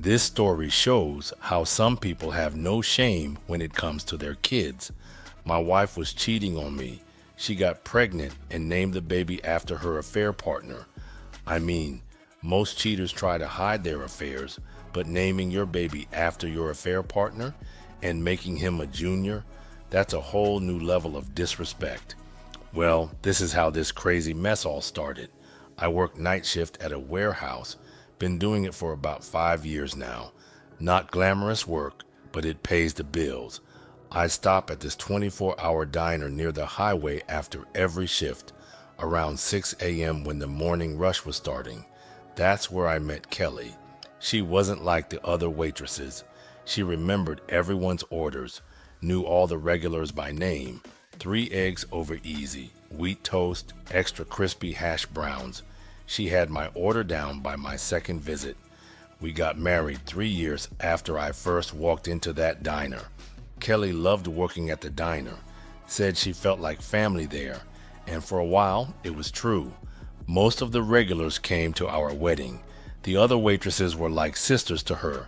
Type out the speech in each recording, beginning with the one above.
This story shows how some people have no shame when it comes to their kids. My wife was cheating on me. She got pregnant and named the baby after her affair partner. I mean, most cheaters try to hide their affairs, but naming your baby after your affair partner and making him a junior, that's a whole new level of disrespect. Well, this is how this crazy mess all started. I work night shift at a warehouse. Been doing it for about 5 years now. Not glamorous work, but it pays the bills. I stop at this 24-hour diner near the highway after every shift, around 6 a.m. when the morning rush was starting. That's where I met Kelly. She wasn't like the other waitresses. She remembered everyone's orders, knew all the regulars by name. 3 eggs over easy, wheat toast, extra crispy hash browns. She had my order down by my second visit. We got married 3 years after I first walked into that diner. Kelly loved working at the diner, said she felt like family there, and for a while it was true. Most of the regulars came to our wedding. The other waitresses were like sisters to her.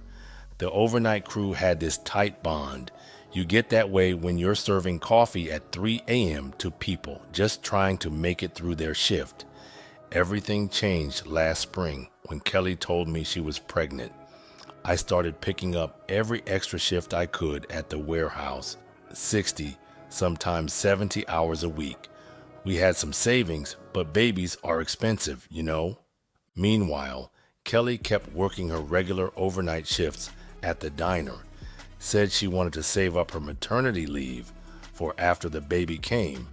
The overnight crew had this tight bond. You get that way when you're serving coffee at 3 a.m. to people just trying to make it through their shift. Everything changed last spring when Kelly told me she was pregnant. I started picking up every extra shift I could at the warehouse, 60, sometimes 70 hours a week. We had some savings, but babies are expensive, you know. Meanwhile, Kelly kept working her regular overnight shifts at the diner. Said she wanted to save up her maternity leave for after the baby came.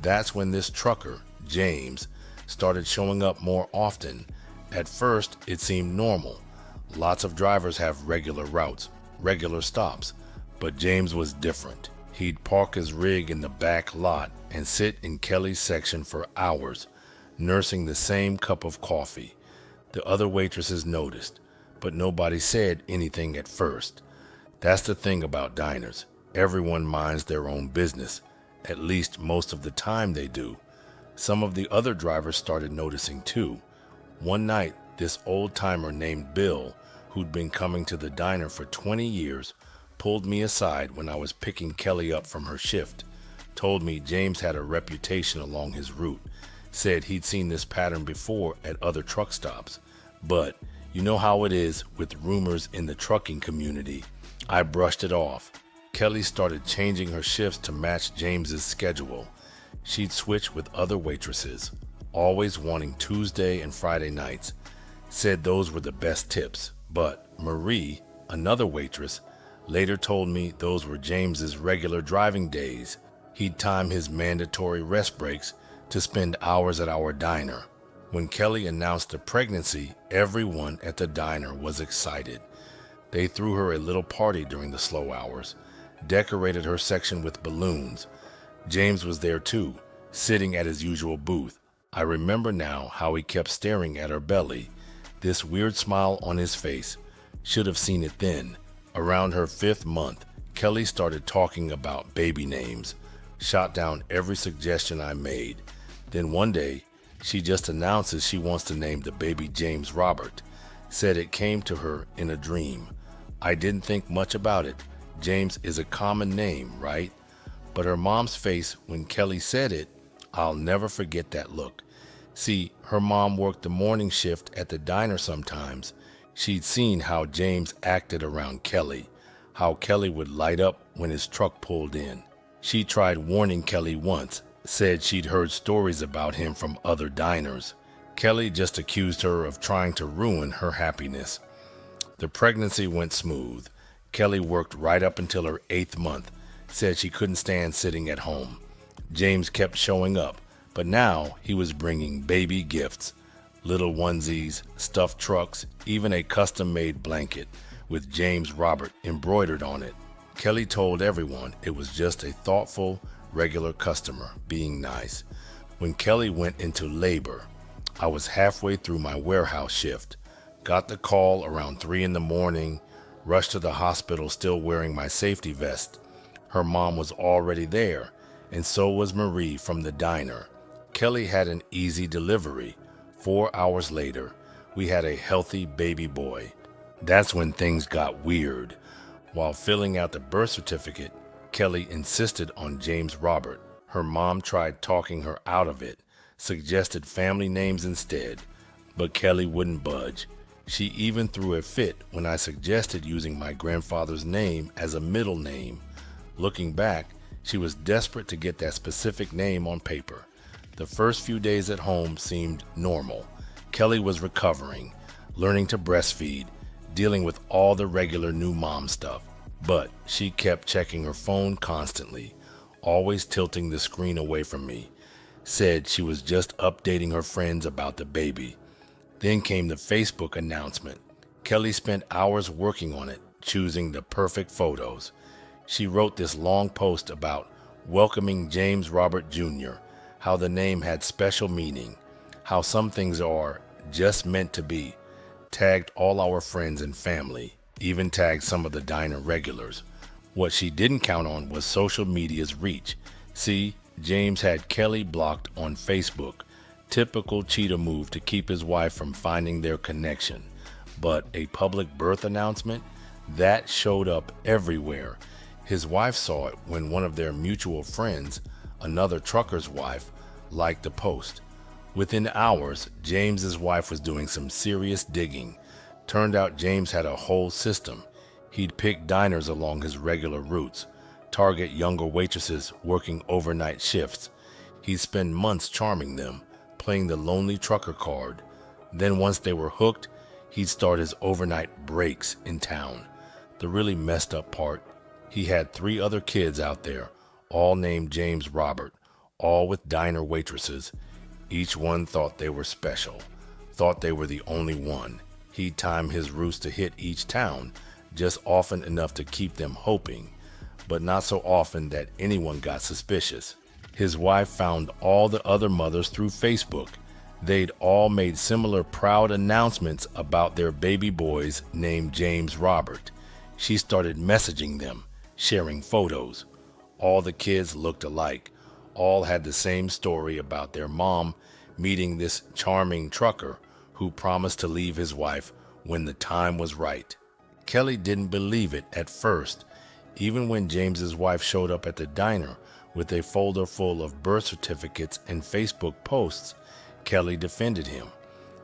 That's when this trucker, James, started showing up more often. At first, it seemed normal. Lots of drivers have regular routes, regular stops, but James was different. He'd park his rig in the back lot and sit in Kelly's section for hours, nursing the same cup of coffee. The other waitresses noticed, but nobody said anything at first. That's the thing about diners. Everyone minds their own business. At least most of the time they do. Some of the other drivers started noticing too. One night, this old-timer named Bill, who'd been coming to the diner for 20 years, pulled me aside when I was picking Kelly up from her shift, told me James had a reputation along his route, said he'd seen this pattern before at other truck stops. But you know how it is with rumors in the trucking community. I brushed it off. Kelly started changing her shifts to match James's schedule. She'd switch with other waitresses, always wanting Tuesday and Friday nights. Said those were the best tips. But Marie, another waitress, later told me those were James's regular driving days. He'd time his mandatory rest breaks to spend hours at our diner. When Kelly announced the pregnancy, everyone at the diner was excited. They threw her a little party during the slow hours, decorated her section with balloons. James was there too, sitting at his usual booth. I remember now how he kept staring at her belly, this weird smile on his face. Should have seen it then. Around her 5th month, Kelly started talking about baby names, shot down every suggestion I made. Then one day, she just announces she wants to name the baby James Robert. Said it came to her in a dream. I didn't think much about it. James is a common name, right? But her mom's face when Kelly said it, I'll never forget that look. See, her mom worked the morning shift at the diner sometimes. She'd seen how James acted around Kelly, how Kelly would light up when his truck pulled in. She tried warning Kelly once, said she'd heard stories about him from other diners. Kelly just accused her of trying to ruin her happiness. The pregnancy went smooth. Kelly worked right up until her 8th month, said she couldn't stand sitting at home. James kept showing up, but now he was bringing baby gifts, little onesies, stuffed trucks, even a custom-made blanket with James Robert embroidered on it. Kelly told everyone it was just a thoughtful, regular customer being nice. When Kelly went into labor, I was halfway through my warehouse shift, got the call around 3 in the morning, rushed to the hospital still wearing my safety vest. Her mom was already there, and so was Marie from the diner. Kelly had an easy delivery. 4 hours later, we had a healthy baby boy. That's when things got weird. While filling out the birth certificate, Kelly insisted on James Robert. Her mom tried talking her out of it, suggested family names instead, but Kelly wouldn't budge. She even threw a fit when I suggested using my grandfather's name as a middle name. Looking back, she was desperate to get that specific name on paper. The first few days at home seemed normal. Kelly was recovering, learning to breastfeed, dealing with all the regular new mom stuff. But she kept checking her phone constantly, always tilting the screen away from me. Said she was just updating her friends about the baby. Then came the Facebook announcement. Kelly spent hours working on it, choosing the perfect photos. She wrote this long post about welcoming James Robert Jr., how the name had special meaning, how some things are just meant to be, tagged all our friends and family, even tagged some of the diner regulars. What she didn't count on was social media's reach. See, James had Kelly blocked on Facebook. Typical cheetah move to keep his wife from finding their connection. But a public birth announcement? That showed up everywhere. His wife saw it when one of their mutual friends, another trucker's wife, liked the post. Within hours, James's wife was doing some serious digging. Turned out James had a whole system. He'd pick diners along his regular routes, target younger waitresses working overnight shifts. He'd spend months charming them, playing the lonely trucker card. Then once they were hooked, he'd start his overnight breaks in town. The really messed up part, he had 3 other kids out there, all named James Robert, all with diner waitresses. Each one thought they were special, thought they were the only one. He'd time his routes to hit each town, just often enough to keep them hoping, but not so often that anyone got suspicious. His wife found all the other mothers through Facebook. They'd all made similar proud announcements about their baby boys named James Robert. She started messaging them, sharing photos. All the kids looked alike. All had the same story about their mom meeting this charming trucker who promised to leave his wife when the time was right. Kelly didn't believe it at first. Even when James's wife showed up at the diner with a folder full of birth certificates and Facebook posts, Kelly defended him,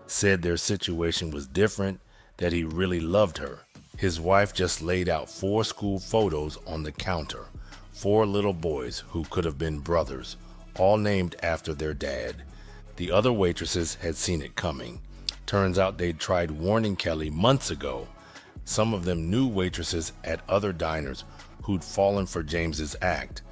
said their situation was different, that he really loved her. His wife just laid out 4 school photos on the counter, 4 little boys who could have been brothers, all named after their dad. The other waitresses had seen it coming. Turns out they'd tried warning Kelly months ago. Some of them knew waitresses at other diners who'd fallen for James's act,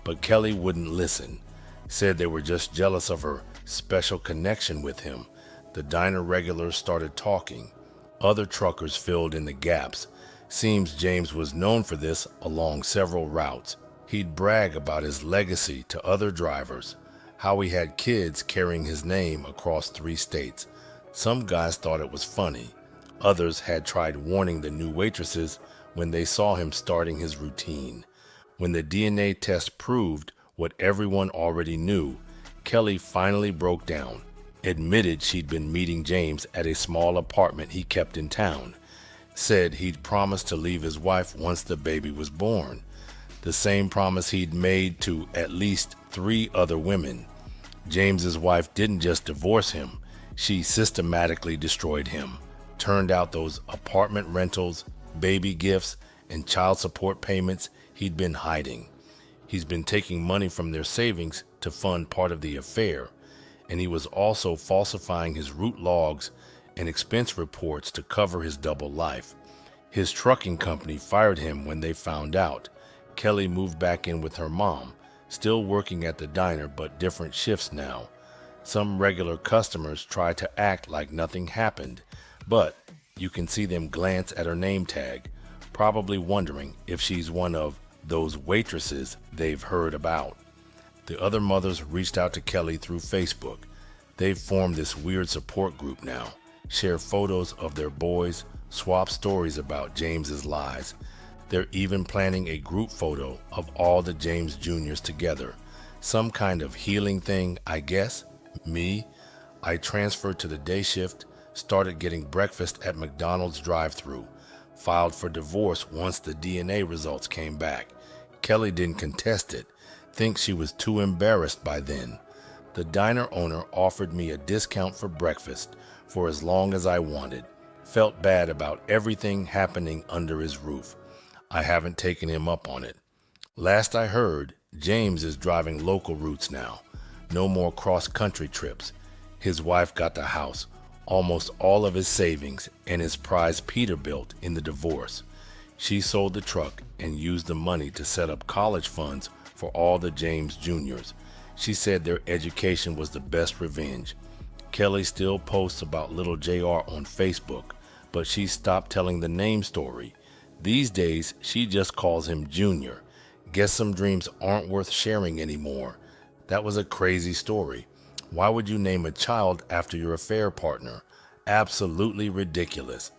but Kelly wouldn't listen, said they were just jealous of her special connection with him. The diner regulars started talking. Other truckers filled in the gaps. Seems James was known for this along several routes. He'd brag about his legacy to other drivers, how he had kids carrying his name across 3 states. Some guys thought it was funny. Others had tried warning the new waitresses when they saw him starting his routine. When the DNA test proved what everyone already knew, Kelly finally broke down, admitted she'd been meeting James at a small apartment he kept in town, said he'd promised to leave his wife once the baby was born, the same promise he'd made to at least 3 other women. James's wife didn't just divorce him, she systematically destroyed him. Turned out those apartment rentals, baby gifts, and child support payments he'd been hiding. He's been taking money from their savings to fund part of the affair, and he was also falsifying his route logs and expense reports to cover his double life. His trucking company fired him when they found out. Kelly moved back in with her mom, still working at the diner but different shifts now. Some regular customers try to act like nothing happened, but you can see them glance at her name tag, probably wondering if she's one of those waitresses they've heard about. The other mothers reached out to Kelly through Facebook. They've formed this weird support group now, share photos of their boys, swap stories about James's lies. They're even planning a group photo of all the James Juniors together. Some kind of healing thing, I guess. Me, I transferred to the day shift, started getting breakfast at McDonald's drive-thru. filed for divorce once the DNA results came back. Kelly didn't contest it, thinks she was too embarrassed by then. The diner owner offered me a discount for breakfast for as long as I wanted. Felt bad about everything happening under his roof. I haven't taken him up on it. Last I heard, James is driving local routes now. No more cross-country trips. His wife got the house, almost all of his savings, and his prize Peterbilt in the divorce. She sold the truck and used the money to set up college funds for all the James Juniors. She said their education was the best revenge. Kelly still posts about little JR on Facebook, but she stopped telling the name story. These days, she just calls him Junior. Guess some dreams aren't worth sharing anymore. That was a crazy story. Why would you name a child after your affair partner? Absolutely ridiculous.